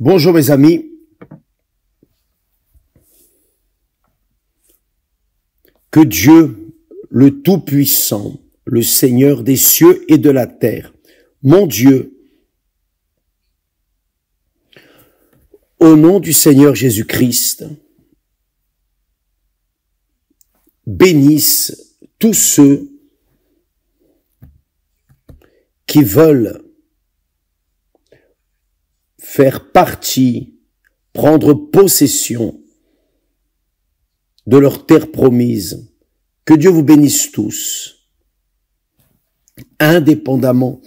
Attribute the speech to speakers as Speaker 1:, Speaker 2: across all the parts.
Speaker 1: Bonjour mes amis, que Dieu, le Tout-Puissant, le Seigneur des cieux et de la terre, mon Dieu, au nom du Seigneur Jésus-Christ, bénisse tous ceux qui veulent faire partie, prendre possession de leur terre promise. Que Dieu vous bénisse tous, indépendamment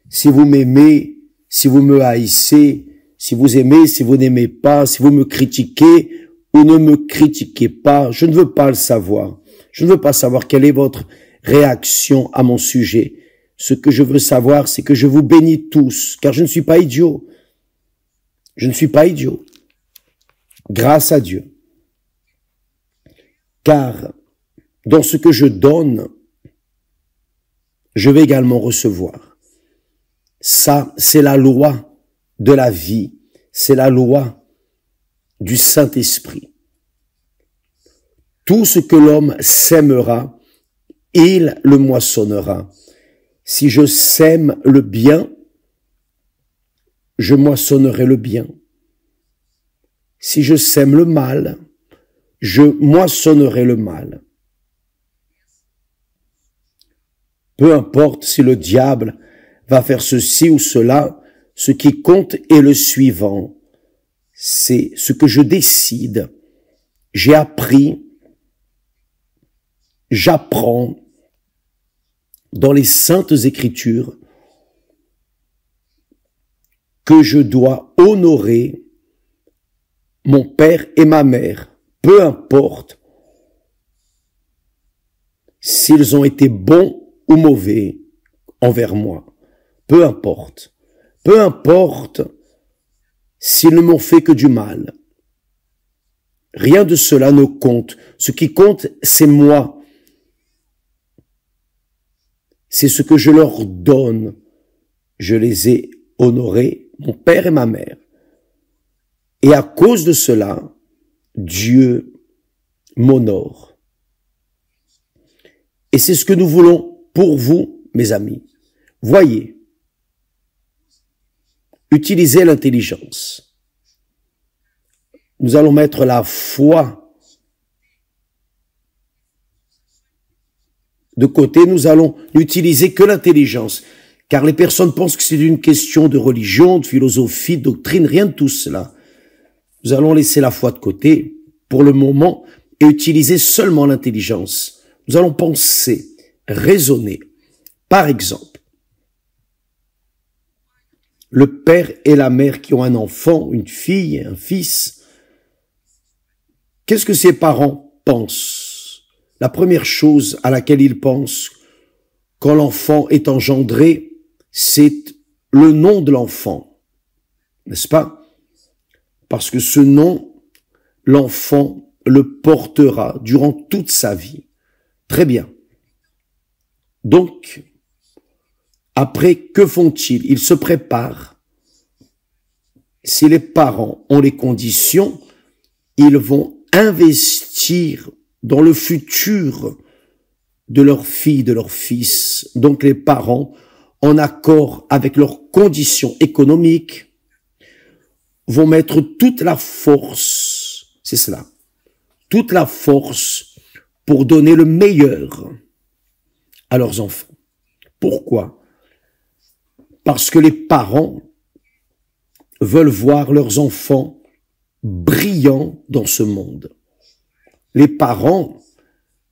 Speaker 1: si vous m'aimez, si vous me haïssez, si vous aimez, si vous n'aimez pas, si vous me critiquez ou ne me critiquez pas. Je ne veux pas le savoir. Je ne veux pas savoir quelle est votre réaction à mon sujet. Ce que je veux savoir, c'est que je vous bénis tous, car je ne suis pas idiot. Je ne suis pas idiot. Grâce à Dieu. Car dans ce que je donne, je vais également recevoir. Ça, c'est la loi de la vie. C'est la loi du Saint-Esprit. Tout ce que l'homme sèmera, il le moissonnera. Si je sème le bien, je moissonnerai le bien. Si je sème le mal, je moissonnerai le mal. Peu importe si le diable va faire ceci ou cela, ce qui compte est le suivant. C'est ce que je décide. J'ai appris, j'apprends dans les Saintes Écritures que je dois honorer mon père et ma mère, peu importe s'ils ont été bons ou mauvais envers moi, peu importe s'ils ne m'ont fait que du mal. Rien de cela ne compte. Ce qui compte, c'est moi. C'est ce que je leur donne. Je les ai honorés, mon père et ma mère. Et à cause de cela, Dieu m'honore. Et c'est ce que nous voulons pour vous, mes amis. Voyez, utilisez l'intelligence. Nous allons mettre la foi de côté. Nous allons n'utiliser que l'intelligence. Car les personnes pensent que c'est une question de religion, de philosophie, de doctrine, rien de tout cela. Nous allons laisser la foi de côté pour le moment et utiliser seulement l'intelligence. Nous allons penser, raisonner. Par exemple, le père et la mère qui ont un enfant, une fille, un fils, qu'est-ce que ces parents pensent? La première chose à laquelle ils pensent quand l'enfant est engendré, c'est le nom de l'enfant, n'est-ce pas? Parce que ce nom, l'enfant le portera durant toute sa vie. Très bien. Donc, après, que font-ils? Ils se préparent. Si les parents ont les conditions, ils vont investir dans le futur de leur fille, de leur fils. Donc les parents, en accord avec leurs conditions économiques, vont mettre toute la force, c'est cela, toute la force pour donner le meilleur à leurs enfants. Pourquoi? Parce que les parents veulent voir leurs enfants brillants dans ce monde. Les parents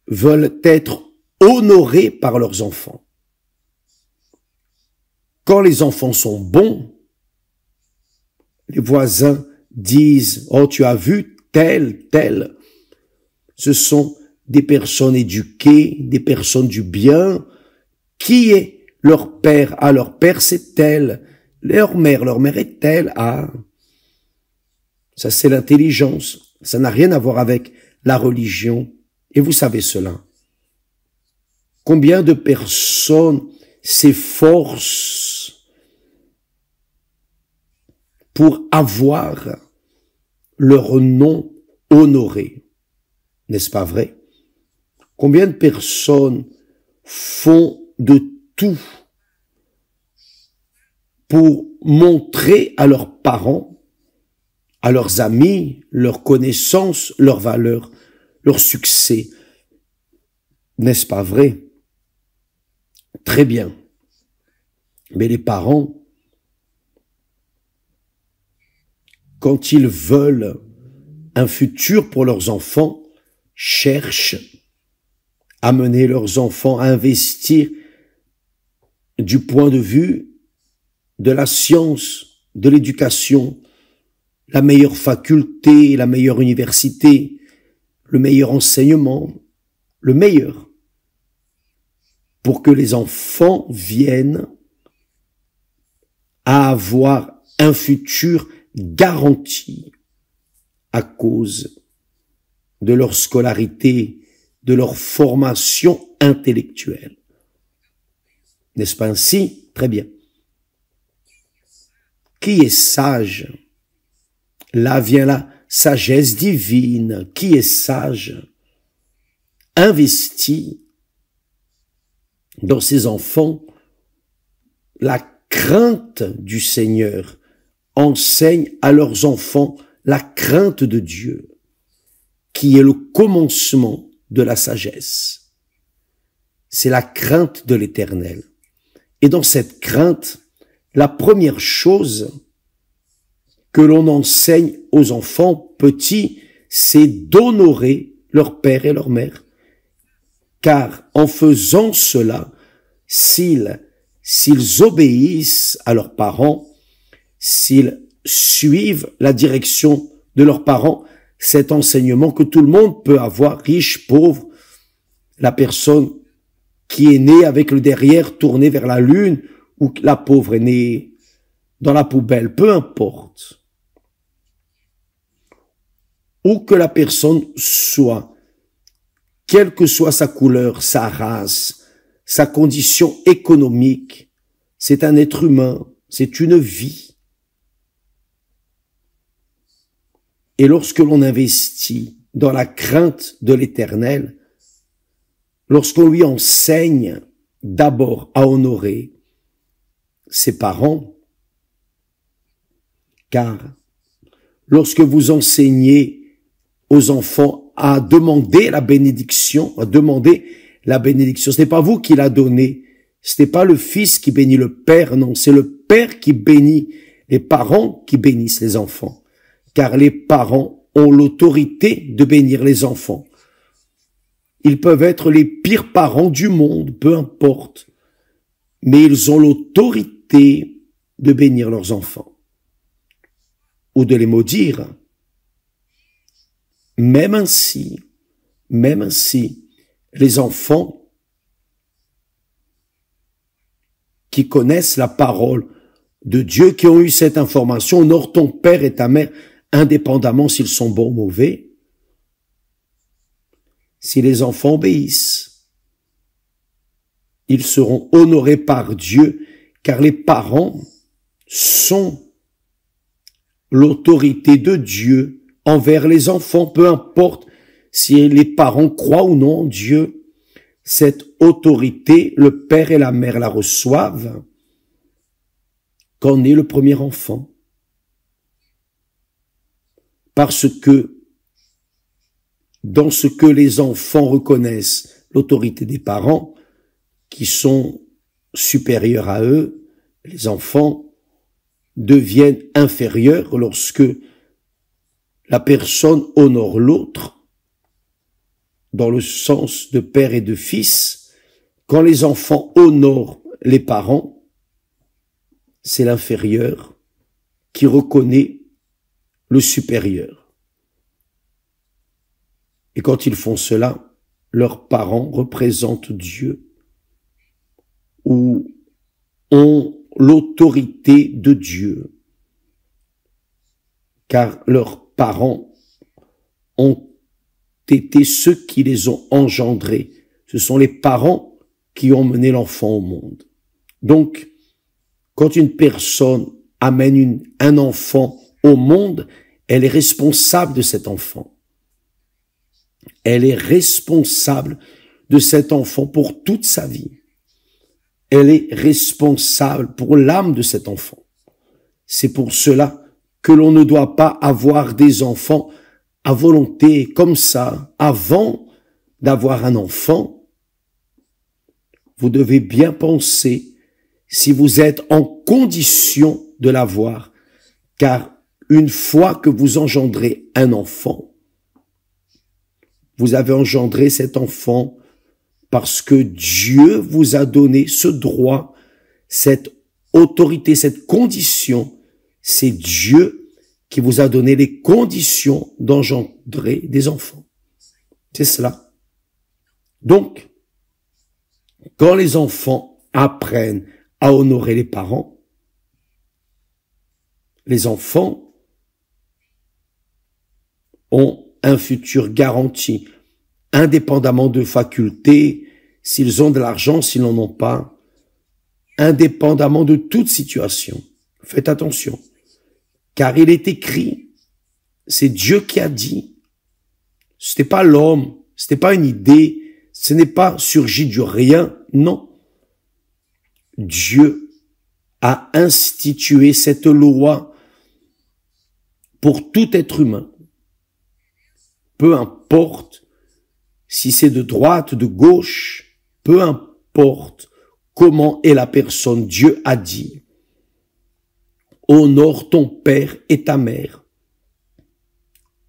Speaker 1: veulent être honorés par leurs enfants. Quand les enfants sont bons, les voisins disent « Oh, tu as vu tel, tel ». Ce sont des personnes éduquées, des personnes du bien. Qui est leur père? Ah, leur père c'est tel. Leur mère est telle. Ah, ça c'est l'intelligence. Ça n'a rien à voir avec la religion. Et vous savez cela. Combien de personnes s'efforcent pour avoir leur nom honoré. N'est-ce pas vrai? Combien de personnes font de tout pour montrer à leurs parents, à leurs amis, leurs connaissances, leurs valeurs, leur succès. N'est-ce pas vrai? Très bien. Mais les parents, quand ils veulent un futur pour leurs enfants, cherchent à mener leurs enfants à investir du point de vue de la science, de l'éducation, la meilleure faculté, la meilleure université, le meilleur enseignement, le meilleur, pour que les enfants viennent à avoir un futur garanti à cause de leur scolarité, de leur formation intellectuelle. N'est-ce pas ainsi? Très bien. Qui est sage? Là vient la sagesse divine. Qui est sage? Investit dans ses enfants la crainte du Seigneur. Enseigne à leurs enfants la crainte de Dieu, qui est le commencement de la sagesse. C'est la crainte de l'Éternel. Et dans cette crainte, la première chose que l'on enseigne aux enfants petits, c'est d'honorer leur père et leur mère. Car en faisant cela, s'ils obéissent à leurs parents, s'ils suivent la direction de leurs parents, cet enseignement que tout le monde peut avoir, riche, pauvre, la personne qui est née avec le derrière tourné vers la lune, ou la pauvre est née dans la poubelle, peu importe. Où que la personne soit, quelle que soit sa couleur, sa race, sa condition économique, c'est un être humain, c'est une vie. Et lorsque l'on investit dans la crainte de l'Éternel, lorsqu'on lui enseigne d'abord à honorer ses parents, car lorsque vous enseignez aux enfants à demander la bénédiction, ce n'est pas vous qui la donnez, ce n'est pas le fils qui bénit le père, non, c'est le père qui bénit, les parents qui bénissent les enfants, car les parents ont l'autorité de bénir les enfants. Ils peuvent être les pires parents du monde, peu importe, mais ils ont l'autorité de bénir leurs enfants ou de les maudire. Même ainsi, les enfants qui connaissent la parole de Dieu, qui ont eu cette information, honore ton père et ta mère, indépendamment s'ils sont bons ou mauvais. Si les enfants obéissent, ils seront honorés par Dieu, car les parents sont l'autorité de Dieu envers les enfants, peu importe si les parents croient ou non en Dieu. Cette autorité, le père et la mère la reçoivent quand naît le premier enfant. Parce que dans ce que les enfants reconnaissent l'autorité des parents, qui sont supérieurs à eux, les enfants deviennent inférieurs lorsque la personne honore l'autre, dans le sens de père et de fils. Quand les enfants honorent les parents, c'est l'inférieur qui reconnaît le supérieur. Et quand ils font cela, leurs parents représentent Dieu ou ont l'autorité de Dieu, car leurs parents ont été ceux qui les ont engendrés. Ce sont les parents qui ont mené l'enfant au monde. Donc, quand une personne amène un enfant au monde, elle est responsable de cet enfant. Elle est responsable de cet enfant pour toute sa vie. Elle est responsable pour l'âme de cet enfant. C'est pour cela que l'on ne doit pas avoir des enfants à volonté comme ça. Avant d'avoir un enfant, vous devez bien penser si vous êtes en condition de l'avoir, car une fois que vous engendrez un enfant, vous avez engendré cet enfant parce que Dieu vous a donné ce droit, cette autorité, cette condition. C'est Dieu qui vous a donné les conditions d'engendrer des enfants. C'est cela. Donc, quand les enfants apprennent à honorer les parents, les enfants ont un futur garanti, indépendamment de facultés, s'ils ont de l'argent, s'ils n'en ont pas, indépendamment de toute situation. Faites attention, car il est écrit, c'est Dieu qui a dit, ce n'est pas l'homme, ce n'est pas une idée, ce n'est pas surgi du rien, non. Dieu a institué cette loi pour tout être humain. Peu importe si c'est de droite, de gauche, peu importe comment est la personne, Dieu a dit, honore ton père et ta mère,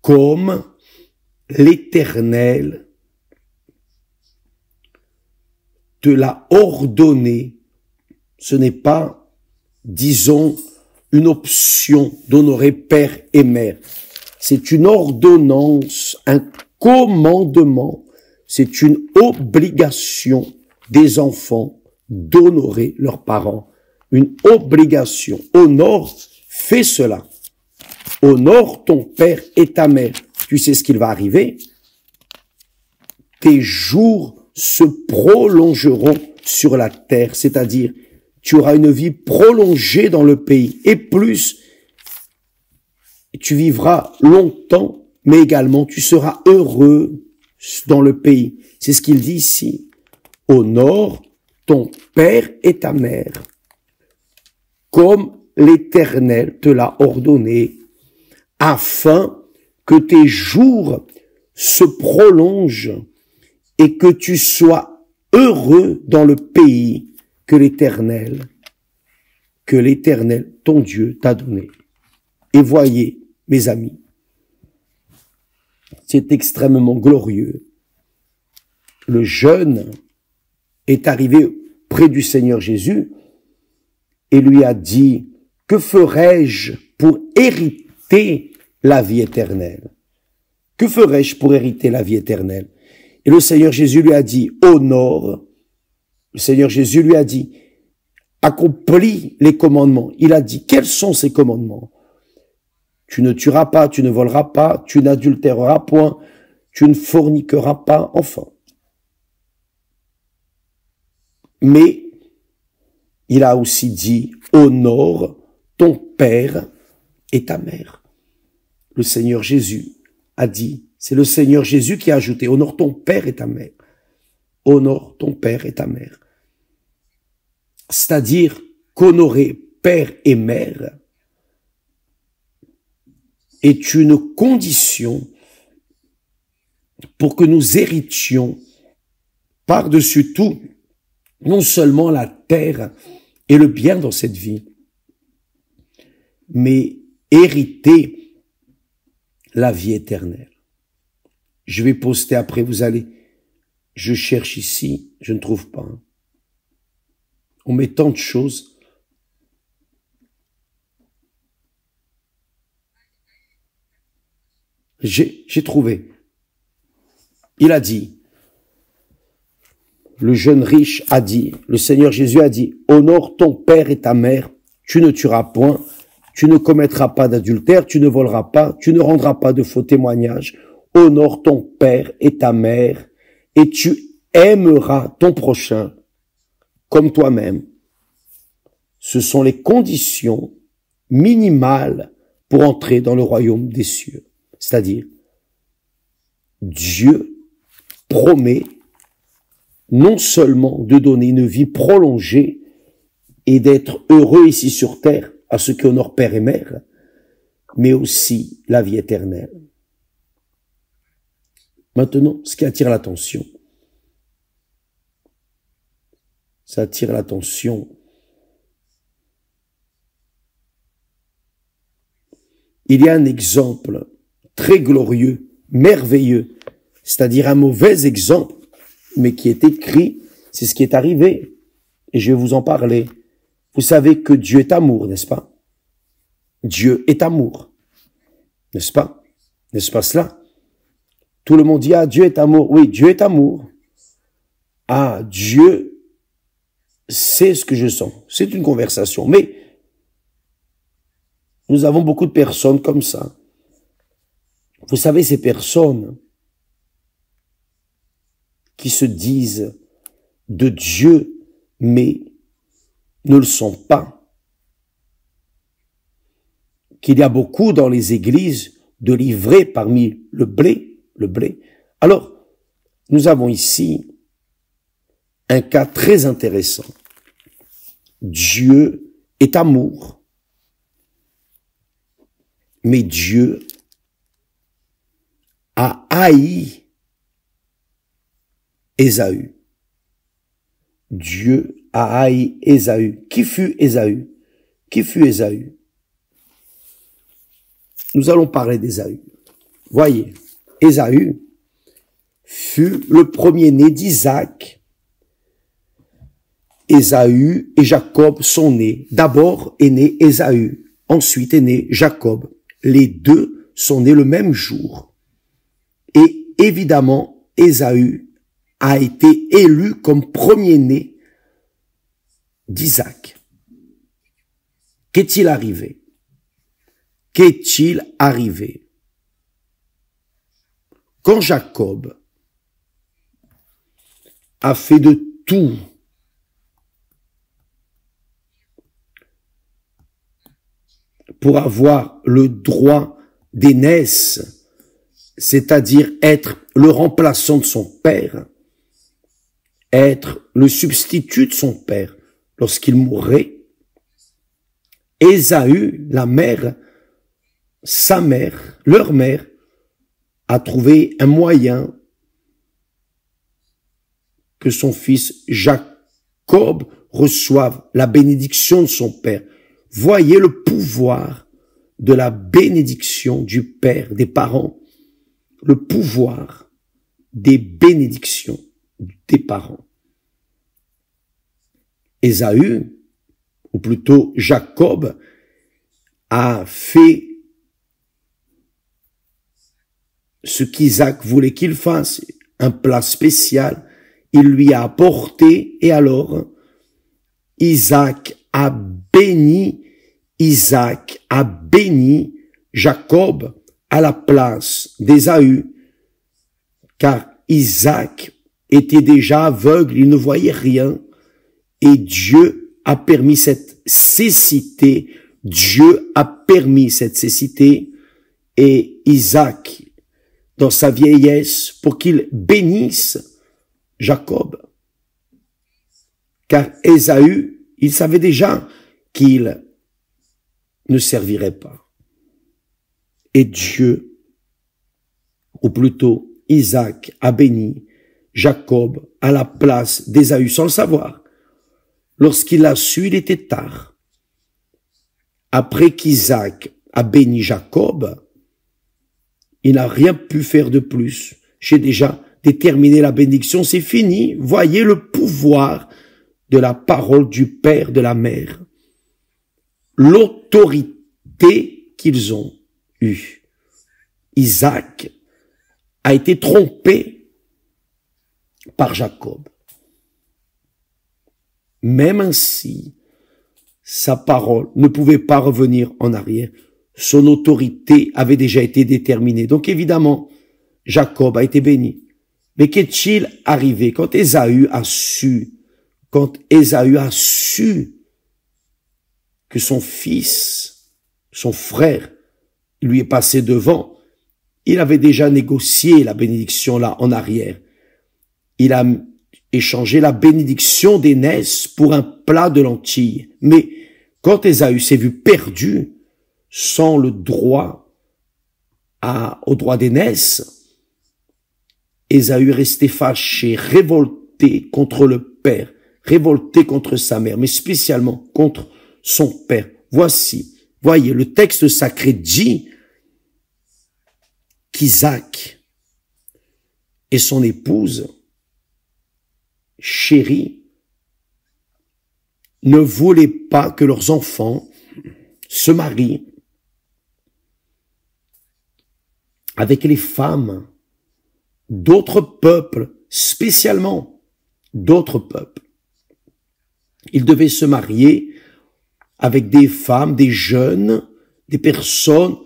Speaker 1: comme l'Éternel te l'a ordonné. Ce n'est pas, disons, une option d'honorer père et mère. C'est une ordonnance, un commandement, c'est une obligation des enfants d'honorer leurs parents. Une obligation. Honore, fais cela. Honore ton père et ta mère. Tu sais ce qu'il va arriver? Tes jours se prolongeront sur la terre, c'est-à-dire tu auras une vie prolongée dans le pays et plus, tu vivras longtemps, mais également tu seras heureux dans le pays. C'est ce qu'il dit ici. Honore ton père et ta mère, comme l'Éternel te l'a ordonné, afin que tes jours se prolongent et que tu sois heureux dans le pays que l'Éternel, ton Dieu, t'a donné. Et voyez, mes amis, c'est extrêmement glorieux. Le jeune est arrivé près du Seigneur Jésus et lui a dit, que ferai-je pour hériter la vie éternelle? Que ferai-je pour hériter la vie éternelle? Et le Seigneur Jésus lui a dit, honore. Le Seigneur Jésus lui a dit, accomplis les commandements. Il a dit, quels sont ces commandements? Tu ne tueras pas, tu ne voleras pas, tu n'adultéreras point, tu ne forniqueras pas, enfin. Mais il a aussi dit, honore ton père et ta mère. Le Seigneur Jésus a dit, c'est le Seigneur Jésus qui a ajouté, honore ton père et ta mère. Honore ton père et ta mère. C'est-à-dire qu'honorer père et mère est une condition pour que nous héritions par-dessus tout, non seulement la terre et le bien dans cette vie, mais hériter la vie éternelle. Je vais poster après, vous allez, je cherche ici, je ne trouve pas. On met tant de choses. J'ai trouvé. Il a dit, le jeune riche a dit, le Seigneur Jésus a dit, honore ton père et ta mère, tu ne tueras point, tu ne commettras pas d'adultère, tu ne voleras pas, tu ne rendras pas de faux témoignages, honore ton père et ta mère, et tu aimeras ton prochain comme toi-même. Ce sont les conditions minimale pour entrer dans le royaume des cieux. C'est-à-dire, Dieu promet non seulement de donner une vie prolongée et d'être heureux ici sur terre à ceux qui honorent père et mère, mais aussi la vie éternelle. Maintenant, ce qui attire l'attention, ça attire l'attention. Il y a un exemple très glorieux, merveilleux, c'est-à-dire un mauvais exemple, mais qui est écrit, c'est ce qui est arrivé, et je vais vous en parler. Vous savez que Dieu est amour, n'est-ce pas? Dieu est amour, n'est-ce pas? N'est-ce pas cela? Tout le monde dit, ah, Dieu est amour. Oui, Dieu est amour. Ah, Dieu sait ce que je sens. C'est une conversation. Mais nous avons beaucoup de personnes comme ça. Vous savez, ces personnes qui se disent de Dieu, mais ne le sont pas. Qu'il y a beaucoup dans les églises de livrés parmi le blé. Alors, nous avons ici un cas très intéressant. Dieu est amour, mais Dieu a haï Ésaü. Dieu a haï Ésaü. Qui fut Ésaü? Qui fut Ésaü? Nous allons parler d'Ésaü. Voyez, Ésaü fut le premier-né d'Isaac. Ésaü et Jacob sont nés. D'abord est né Ésaü, ensuite est né Jacob. Les deux sont nés le même jour. Et évidemment, Ésaü a été élu comme premier-né d'Isaac. Qu'est-il arrivé? Qu'est-il arrivé? Quand Jacob a fait de tout pour avoir le droit d'aînesse, c'est-à-dire être le remplaçant de son père, être le substitut de son père lorsqu'il mourrait, Ésaü, la mère, sa mère, leur mère, a trouvé un moyen que son fils Jacob reçoive la bénédiction de son père. Voyez le pouvoir de la bénédiction du père, des parents, le pouvoir des bénédictions des parents. Ésaü, ou plutôt Jacob, a fait ce qu'Isaac voulait qu'il fasse, un plat spécial, il lui a apporté, et alors, Isaac a béni Jacob à la place d'Ésaü, car Isaac était déjà aveugle, il ne voyait rien, et Dieu a permis cette cécité, et Isaac, dans sa vieillesse, pour qu'il bénisse Jacob. Car Ésaü, il savait déjà qu'il ne servirait pas. Et Dieu, ou plutôt Isaac, a béni Jacob à la place d'Ésaü sans le savoir. Lorsqu'il l'a su, il était tard. Après qu'Isaac a béni Jacob, il n'a rien pu faire de plus. J'ai déjà déterminé la bénédiction, c'est fini. Voyez le pouvoir de la parole du père, de la mère. L'autorité qu'ils ont eue. Isaac a été trompé par Jacob. Même ainsi, sa parole ne pouvait pas revenir en arrière. Son autorité avait déjà été déterminée. Donc évidemment, Jacob a été béni. Mais qu'est-il arrivé quand Ésaü a su que son fils son frère lui est passé devant, il avait déjà négocié la bénédiction là en arrière. Il a échangé la bénédiction d'aînesse pour un plat de lentilles. Mais quand Ésaü s'est vu perdu, sans le droit au droit d'aînesse, Ésaü est resté fâché, révolté contre le père, révolté contre sa mère, mais spécialement contre son père. Voyez, le texte sacré dit qu'Isaac et son épouse chérie ne voulaient pas que leurs enfants se marient avec les femmes d'autres peuples, spécialement d'autres peuples. Ils devaient se marier avec des femmes, des jeunes, des personnes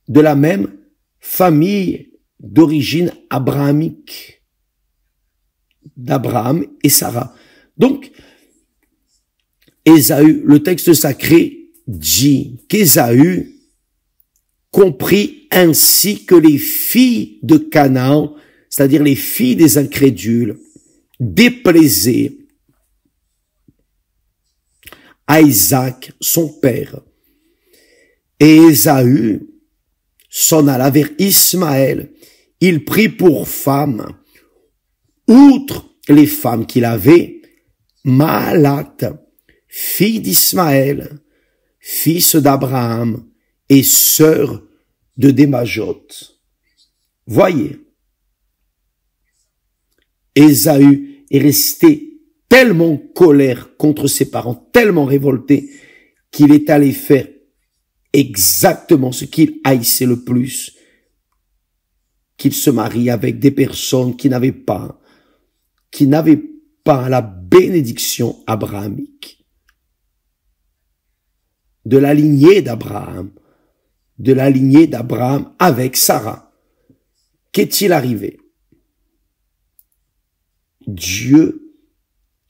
Speaker 1: de la même famille d'origine abrahamique, d'Abraham et Sarah. Donc, Ésaü, le texte sacré dit qu'Ésaü comprit ainsi que les filles de Canaan, c'est-à-dire les filles des incrédules, déplaisaient à Isaac, son père. Et Ésaü s'en alla vers Ismaël. Il prit pour femme, outre les femmes qu'il avait, Mahalat, fille d'Ismaël, fils d'Abraham et sœur de Démajot. Voyez, Ésaü est resté tellement en colère contre ses parents, tellement révolté, qu'il est allé faire exactement ce qu'il haïssait le plus, qu'il se marie avec des personnes qui n'avaient pas la bénédiction abrahamique, de la lignée d'Abraham, avec Sarah. Qu'est-il arrivé? Dieu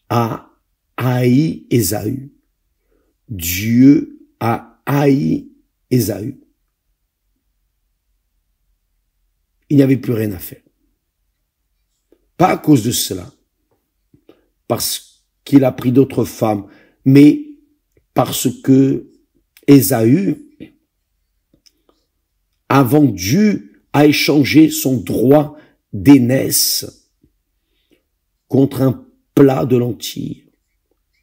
Speaker 1: a haï Ésaü. Dieu a haï Ésaü. Il n'y avait plus rien à faire. Pas à cause de cela, parce qu'il a pris d'autres femmes, mais parce que Ésaü a échangé son droit d'aînesse contre un plat de lentilles.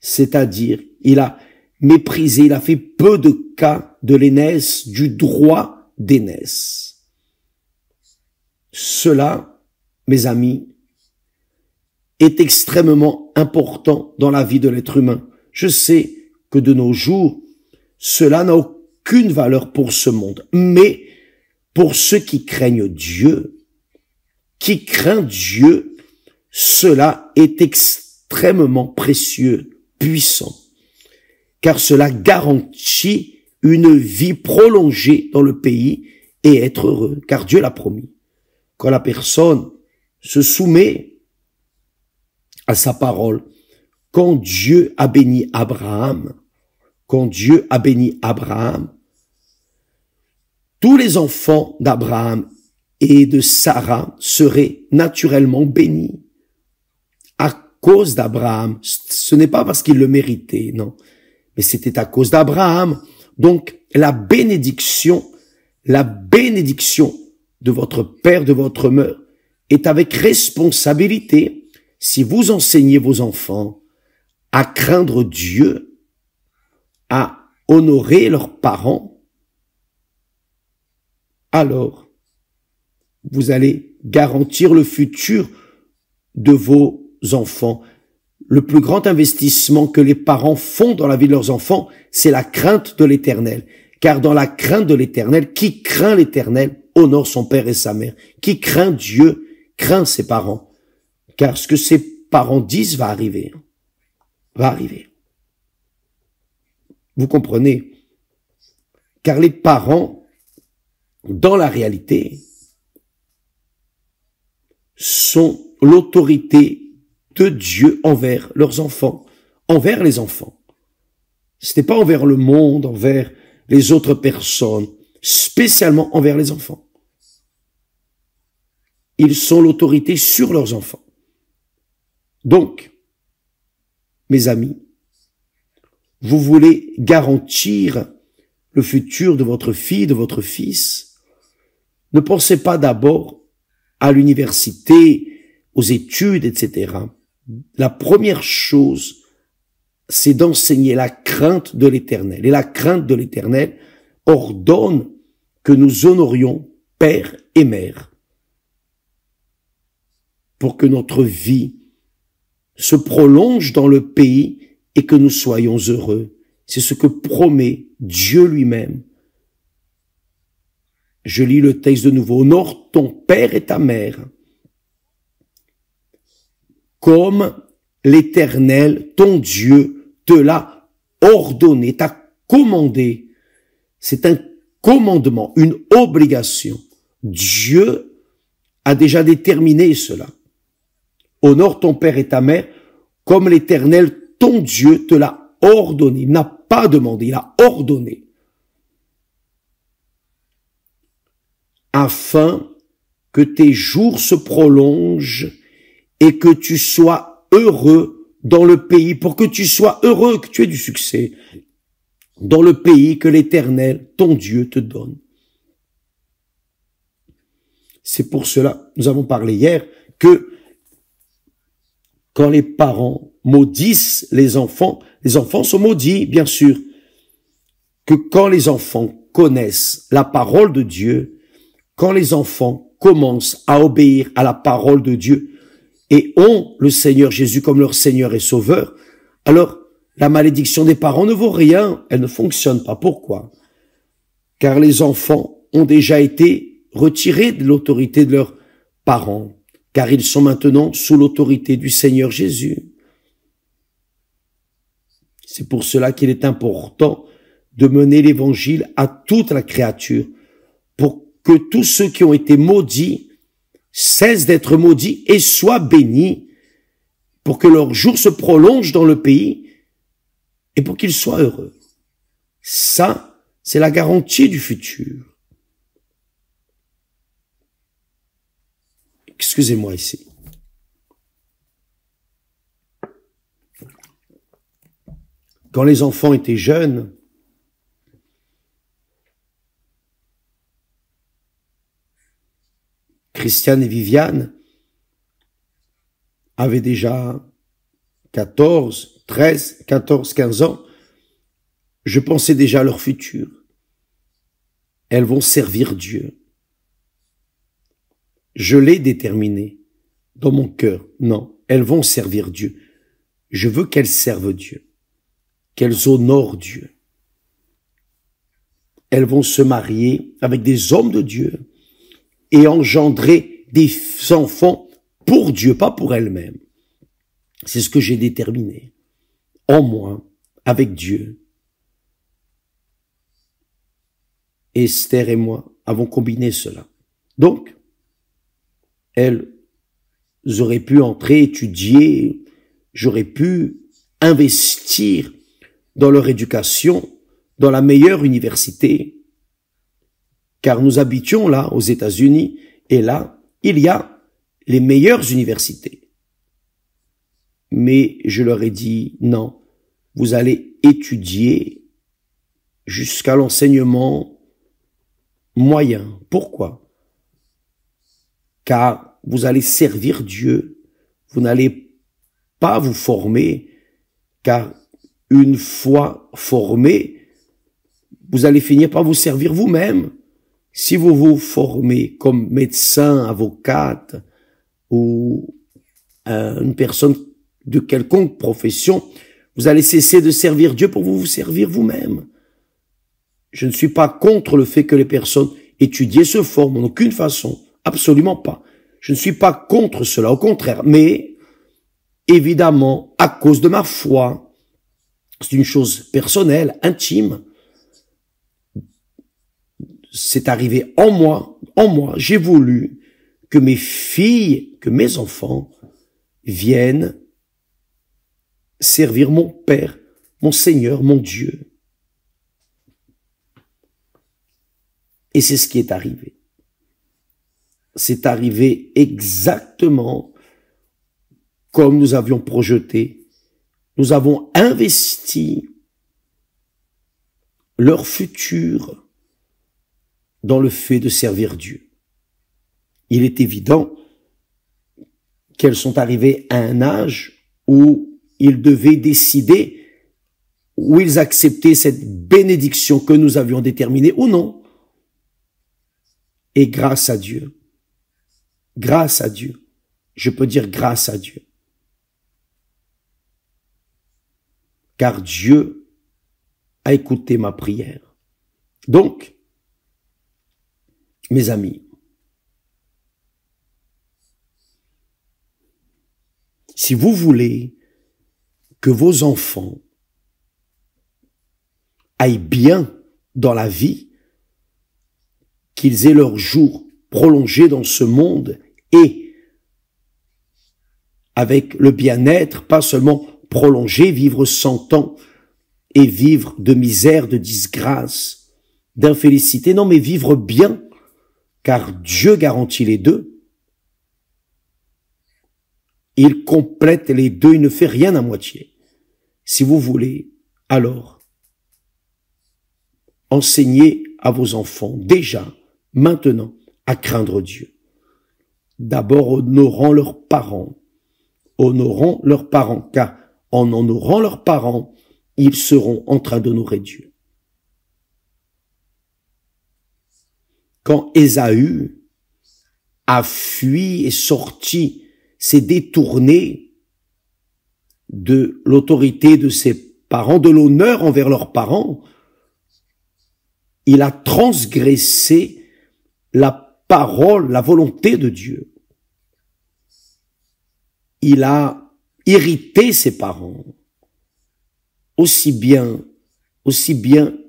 Speaker 1: C'est-à-dire, il a méprisé, il a fait peu de cas de l'aînesse, du droit d'aînesse. Cela, mes amis, est extrêmement important dans la vie de l'être humain. Je sais que de nos jours, cela n'a aucune valeur pour ce monde, mais pour ceux qui craignent Dieu, cela est extrêmement précieux, puissant, car cela garantit une vie prolongée dans le pays et être heureux, car Dieu l'a promis. Quand la personne se soumet à sa parole, quand Dieu a béni Abraham, tous les enfants d'Abraham et de Sarah seraient naturellement bénis à cause d'Abraham. Ce n'est pas parce qu'il le méritait, non, mais c'était à cause d'Abraham. Donc, la bénédiction de votre père, de votre mère, est avec responsabilité. Si vous enseignez vos enfants à craindre Dieu, à honorer leurs parents, alors vous allez garantir le futur de vos enfants. Le plus grand investissement que les parents font dans la vie de leurs enfants, c'est la crainte de l'Éternel. Car dans la crainte de l'Éternel, qui craint l'Éternel honore son père et sa mère. Qui craint Dieu, craint ses parents. Car ce que ses parents disent va arriver. Vous comprenez? Car les parents, dans la réalité, sont l'autorité de Dieu envers leurs enfants, envers les enfants. Ce n'est pas envers le monde, envers les autres personnes, spécialement envers les enfants. Ils sont l'autorité sur leurs enfants. Donc, mes amis, vous voulez garantir le futur de votre fille, de votre fils, ne pensez pas d'abord à l'université, aux études, etc. La première chose, c'est d'enseigner la crainte de l'Éternel. Et la crainte de l'Éternel ordonne que nous honorions père et mère pour que notre vie se prolonge dans le pays et que nous soyons heureux. C'est ce que promet Dieu lui-même. Je lis le texte de nouveau. Honore ton père et ta mère, comme l'Éternel, ton Dieu, te l'a ordonné, t'a commandé. C'est un commandement, une obligation. Dieu a déjà déterminé cela. Honore ton père et ta mère, comme l'Éternel, ton Dieu, te l'a ordonné. Il n'a pas demandé, il a ordonné. Afin que tes jours se prolongent et que tu sois heureux dans le pays, pour que tu sois heureux, que tu aies du succès dans le pays que l'Éternel, ton Dieu, te donne. C'est pour cela, nous avons parlé hier, que quand les parents maudissent les enfants sont maudits, bien sûr, que quand les enfants connaissent la parole de Dieu, quand les enfants commencent à obéir à la parole de Dieu et ont le Seigneur Jésus comme leur Seigneur et Sauveur, alors la malédiction des parents ne vaut rien, elle ne fonctionne pas. Pourquoi? Car les enfants ont déjà été retirés de l'autorité de leurs parents, car ils sont maintenant sous l'autorité du Seigneur Jésus. C'est pour cela qu'il est important de mener l'évangile à toute la créature, pour que tous ceux qui ont été maudits cessent d'être maudits et soient bénis, pour que leur jour se prolonge dans le pays et pour qu'ils soient heureux. Ça, c'est la garantie du futur. Excusez-moi ici. Quand les enfants étaient jeunes, Christiane et Viviane avaient déjà 14, 15 ans. Je pensais déjà à leur futur. Elles vont servir Dieu. Je l'ai déterminé dans mon cœur. Non, elles vont servir Dieu. Je veux qu'elles servent Dieu, qu'elles honorent Dieu. Elles vont se marier avec des hommes de Dieu et engendrer des enfants pour Dieu, pas pour elles-mêmes. C'est ce que j'ai déterminé en moi, avec Dieu. Esther et moi avons combiné cela. Donc, elles auraient pu entrer, étudier, j'aurais pu investir dans leur éducation, dans la meilleure université, car nous habitions là, aux États-Unis, et là, il y a les meilleures universités. Mais je leur ai dit, non, vous allez étudier jusqu'à l'enseignement moyen. Pourquoi? Car vous allez servir Dieu, vous n'allez pas vous former, car une fois formé, vous allez finir par vous servir vous-même. Si vous vous formez comme médecin, avocate ou une personne de quelconque profession, vous allez cesser de servir Dieu pour vous servir vous-même. Je ne suis pas contre le fait que les personnes étudiées se forment en aucune façon, absolument pas. Je ne suis pas contre cela, au contraire, mais évidemment, à cause de ma foi, c'est une chose personnelle, intime, c'est arrivé en moi, j'ai voulu que mes filles, que mes enfants viennent servir mon Père, mon Seigneur, mon Dieu. Et c'est ce qui est arrivé. C'est arrivé exactement comme nous avions projeté. Nous avons investi leur futur dans le fait de servir Dieu. Il est évident qu'elles sont arrivées à un âge où ils devaient décider, où ils acceptaient cette bénédiction que nous avions déterminée ou non. Et grâce à Dieu, je peux dire grâce à Dieu, car Dieu a écouté ma prière. Donc, mes amis, si vous voulez que vos enfants aillent bien dans la vie, qu'ils aient leurs jours prolongés dans ce monde et avec le bien-être, pas seulement prolonger, vivre 100 ans et vivre de misère, de disgrâce, d'infélicité, non mais vivre bien, car Dieu garantit les deux. Il complète les deux, il ne fait rien à moitié. Si vous voulez, alors, enseignez à vos enfants déjà, maintenant, à craindre Dieu. D'abord, honorant leurs parents, car en honorant leurs parents, ils seront en train d'honorer Dieu. Quand Ésaü a fui et sorti, s'est détourné de l'autorité de ses parents, de l'honneur envers leurs parents, il a transgressé la parole, la volonté de Dieu. Il a irrité ses parents. Aussi bien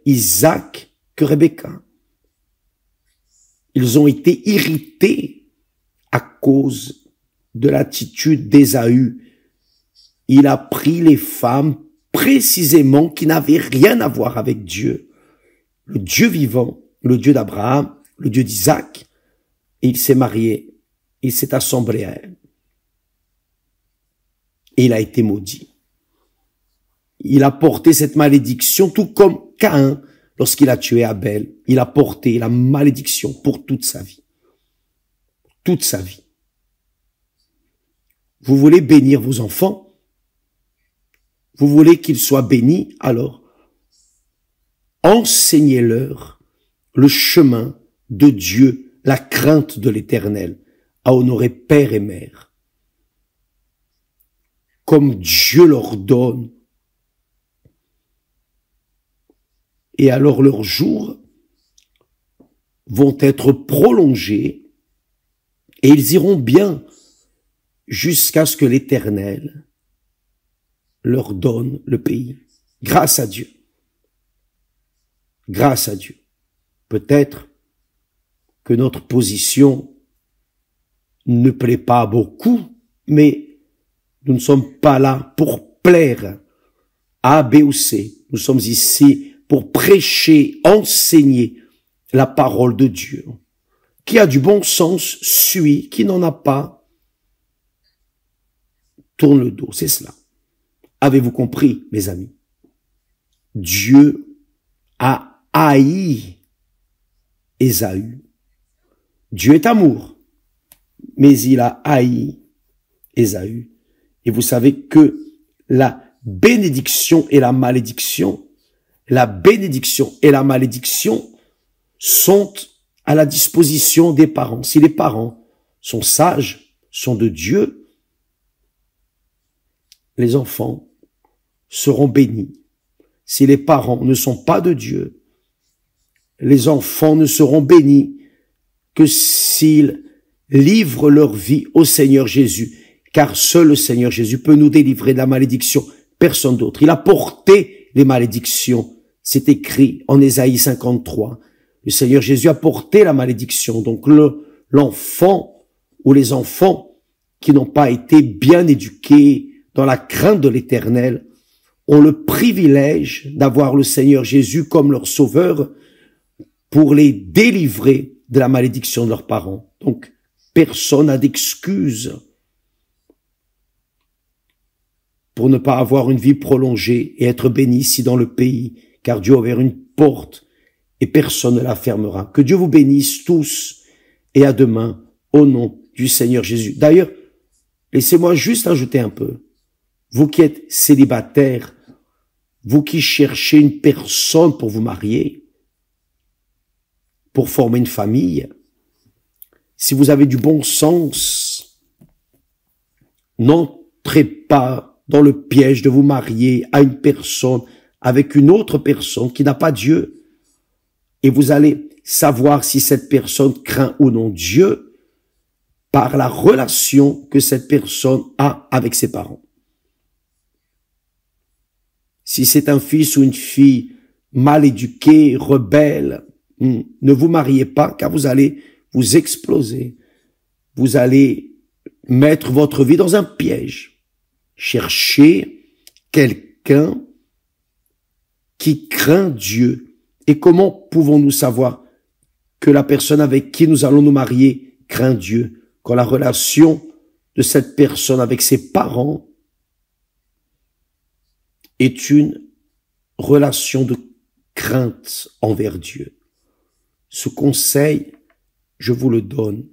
Speaker 1: Isaac que Rebecca. Ils ont été irrités à cause de l'attitude d'Ésaü. Il a pris les femmes précisément qui n'avaient rien à voir avec Dieu. Le Dieu vivant, le Dieu d'Abraham, le Dieu d'Isaac. Et il s'est marié, il s'est assemblé à elle. Et il a été maudit. Il a porté cette malédiction, tout comme Caïn, lorsqu'il a tué Abel. Il a porté la malédiction pour toute sa vie. Toute sa vie. Vous voulez bénir vos enfants? Vous voulez qu'ils soient bénis? Alors, enseignez-leur le chemin de Dieu, la crainte de l'Éternel, à honorer père et mère. Comme Dieu leur donne. Et alors leurs jours vont être prolongés et ils iront bien jusqu'à ce que l'Éternel leur donne le pays. Grâce à Dieu. Grâce à Dieu. Peut-être que notre position ne plaît pas à beaucoup, mais nous ne sommes pas là pour plaire à A, B ou C. Nous sommes ici pour prêcher, enseigner la parole de Dieu. Qui a du bon sens, suit. Qui n'en a pas, tourne le dos. C'est cela. Avez-vous compris, mes amis? Dieu a haï Ésaü. Dieu est amour, mais il a haï Ésaü. Et vous savez que la bénédiction et la malédiction sont à la disposition des parents. Si les parents sont sages, sont de Dieu, les enfants seront bénis. Si les parents ne sont pas de Dieu, les enfants ne seront bénis que s'ils livrent leur vie au Seigneur Jésus, car seul le Seigneur Jésus peut nous délivrer de la malédiction, personne d'autre. Il a porté les malédictions. C'est écrit en Ésaïe 53. Le Seigneur Jésus a porté la malédiction. Donc l'enfant ou les enfants qui n'ont pas été bien éduqués dans la crainte de l'Éternel ont le privilège d'avoir le Seigneur Jésus comme leur sauveur pour les délivrer de la malédiction de leurs parents. Donc, personne n'a d'excuse pour ne pas avoir une vie prolongée et être béni ici dans le pays, car Dieu a ouvert une porte et personne ne la fermera. Que Dieu vous bénisse tous et à demain au nom du Seigneur Jésus. D'ailleurs, laissez-moi juste ajouter un peu. Vous qui êtes célibataire, vous qui cherchez une personne pour vous marier, pour former une famille, si vous avez du bon sens, n'entrez pas dans le piège de vous marier à une personne avec une autre personne qui n'a pas Dieu. Et vous allez savoir si cette personne craint ou non Dieu par la relation que cette personne a avec ses parents. Si c'est un fils ou une fille mal éduqué, rebelle, ne vous mariez pas car vous allez vous exploser. Vous allez mettre votre vie dans un piège. Cherchez quelqu'un qui craint Dieu. Et comment pouvons-nous savoir que la personne avec qui nous allons nous marier craint Dieu quand la relation de cette personne avec ses parents est une relation de crainte envers Dieu? Ce conseil, je vous le donne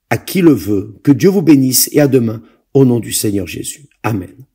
Speaker 1: à qui le veut. Que Dieu vous bénisse et à demain au nom du Seigneur Jésus. Amen.